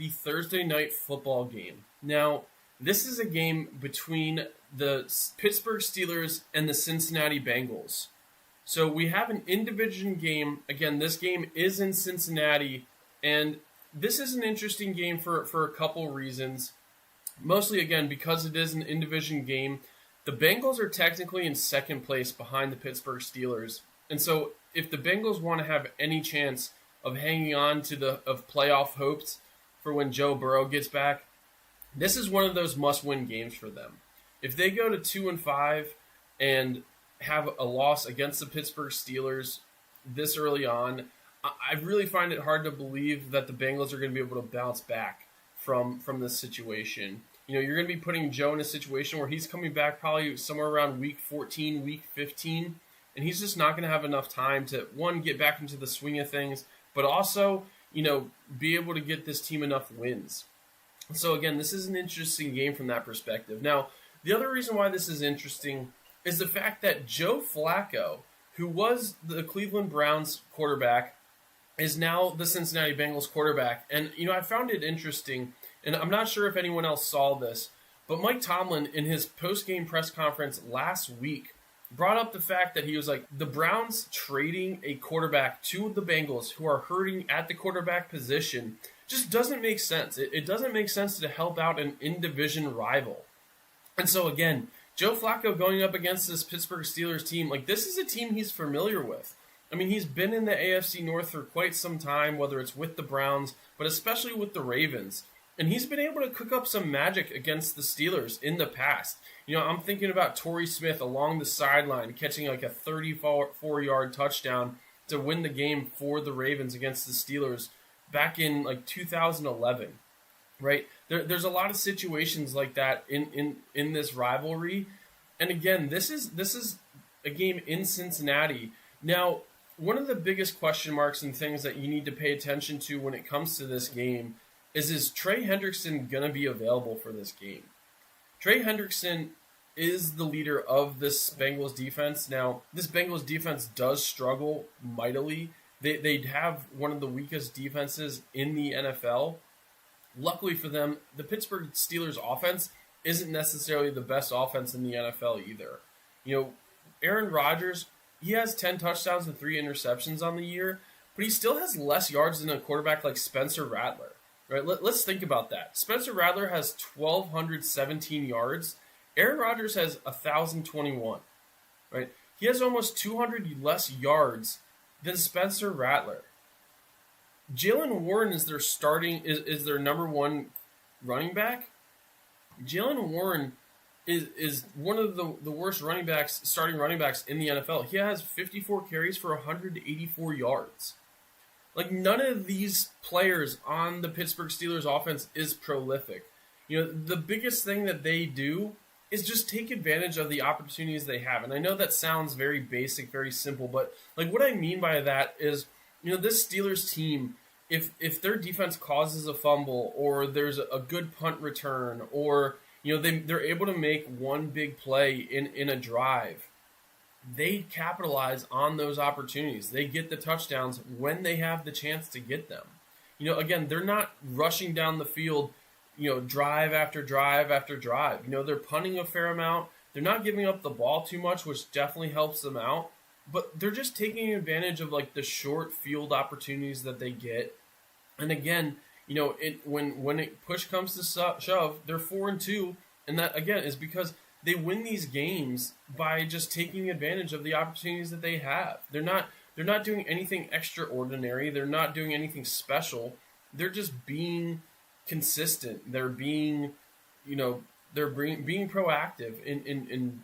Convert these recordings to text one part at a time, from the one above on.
the Thursday night football game. Now, this is a game between the Pittsburgh Steelers and the Cincinnati Bengals. So we have an indivision game. Again, this game is in Cincinnati, and this is an interesting game for a couple reasons. Mostly, again, because it is an indivision game. The Bengals are technically in second place behind the Pittsburgh Steelers. And so if the Bengals want to have any chance of hanging on to of playoff hopes for when Joe Burrow gets back, this is one of those must-win games for them. If they go to 2-5 and have a loss against the Pittsburgh Steelers this early on, I really find it hard to believe that the Bengals are going to be able to bounce back from this situation. You're going to be putting Joe in a situation where he's coming back probably somewhere around week 14, week 15, and he's just not going to have enough time to, one, get back into the swing of things, but also, be able to get this team enough wins. So again, this is an interesting game from that perspective. Now, the other reason why this is interesting is the fact that Joe Flacco, who was the Cleveland Browns quarterback, is now the Cincinnati Bengals quarterback. And, I found it interesting, and I'm not sure if anyone else saw this, but Mike Tomlin, in his post-game press conference last week, brought up the fact that he was like, the Browns trading a quarterback to the Bengals who are hurting at the quarterback position just doesn't make sense. It doesn't make sense to help out an in-division rival. And so again, Joe Flacco going up against this Pittsburgh Steelers team, this is a team he's familiar with. I mean, he's been in the AFC North for quite some time, whether it's with the Browns, but especially with the Ravens. And he's been able to cook up some magic against the Steelers in the past. I'm thinking about Torrey Smith along the sideline catching a 34-yard touchdown to win the game for the Ravens against the Steelers back in 2011, right? There's a lot of situations like that in this rivalry. And again, this is a game in Cincinnati. Now, one of the biggest question marks and things that you need to pay attention to when it comes to this game is Trey Hendrickson going to be available for this game? Trey Hendrickson is the leader of this Bengals defense. Now, this Bengals defense does struggle mightily. They have one of the weakest defenses in the NFL. Luckily for them, the Pittsburgh Steelers offense isn't necessarily the best offense in the NFL either. Aaron Rodgers, he has 10 touchdowns and 3 interceptions on the year, but he still has less yards than a quarterback like Spencer Rattler. Right? Let's think about that. Spencer Rattler has 1,217 yards. Aaron Rodgers has 1,021. Right? He has almost 200 less yards than Spencer Rattler. Jaylen Warren is their number one running back. Jaylen Warren is one of the worst starting running backs in the NFL. He has 54 carries for 184 yards. None of these players on the Pittsburgh Steelers offense is prolific. The biggest thing that they do is just take advantage of the opportunities they have. And I know that sounds very basic, very simple, but what I mean by that is, this Steelers team, if their defense causes a fumble or there's a good punt return or, they're able to make one big play in a drive, they capitalize on those opportunities. They get the touchdowns when they have the chance to get them. Again, they're not rushing down the field, drive after drive after drive. They're punting a fair amount. They're not giving up the ball too much, which definitely helps them out. But they're just taking advantage of the short field opportunities that they get. And again, when it push comes to shove, they're 4-2, and that again is because they win these games by just taking advantage of the opportunities that they have. They're not doing anything extraordinary. They're not doing anything special. They're just being consistent. They're being, being proactive in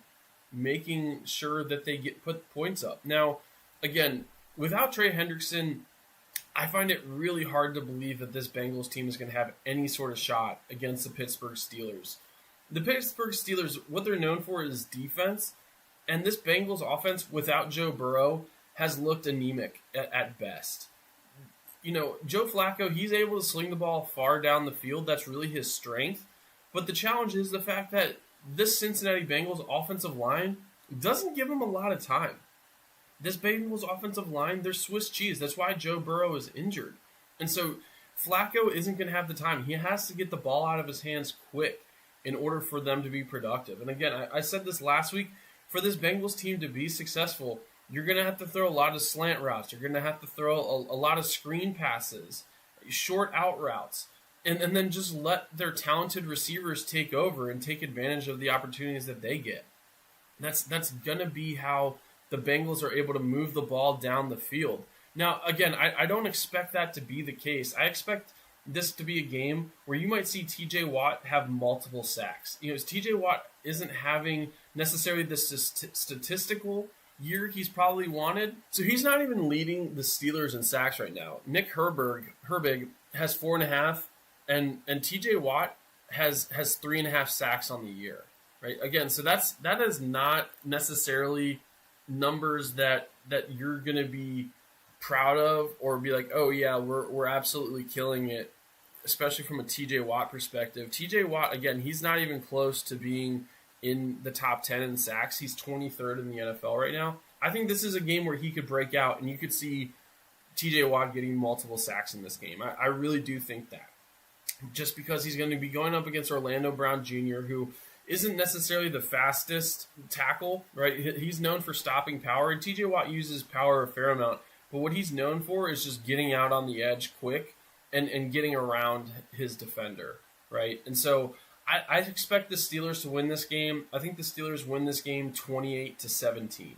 making sure that they put points up. Now, again, without Trey Hendrickson, I find it really hard to believe that this Bengals team is going to have any sort of shot against the Pittsburgh Steelers. The Pittsburgh Steelers, what they're known for is defense, and this Bengals offense without Joe Burrow has looked anemic at best. Joe Flacco, he's able to sling the ball far down the field. That's really his strength. But the challenge is the fact that this Cincinnati Bengals offensive line doesn't give him a lot of time. This Bengals offensive line, they're Swiss cheese. That's why Joe Burrow is injured. And so Flacco isn't going to have the time. He has to get the ball out of his hands quick in order for them to be productive. And again, I said this last week, for this Bengals team to be successful, you're going to have to throw a lot of slant routes. You're going to have to throw a lot of screen passes, short out routes, and then just let their talented receivers take over and take advantage of the opportunities that they get. That's going to be how the Bengals are able to move the ball down the field. Now, again, I don't expect that to be the case. I expect this to be a game where you might see TJ Watt have multiple sacks. TJ Watt isn't having necessarily the statistical year he's probably wanted. So he's not even leading the Steelers in sacks right now. Nick Herbig has 4.5, and TJ Watt has 3.5 sacks on the year. Right? Again, so that is not necessarily numbers that you're going to be proud of or be like, oh yeah, we're absolutely killing it, especially from a TJ Watt perspective. TJ Watt, again, he's not even close to being in the top 10 in sacks. He's 23rd in the NFL right now. I think this is a game where he could break out and you could see TJ Watt getting multiple sacks in this game. I really do think that. Just because he's going to be going up against Orlando Brown Jr., who isn't necessarily the fastest tackle, right? He's known for stopping power, and TJ Watt uses power a fair amount. But what he's known for is just getting out on the edge quick and getting around his defender, right? And so I expect the Steelers to win this game. I think the Steelers win this game 28-17.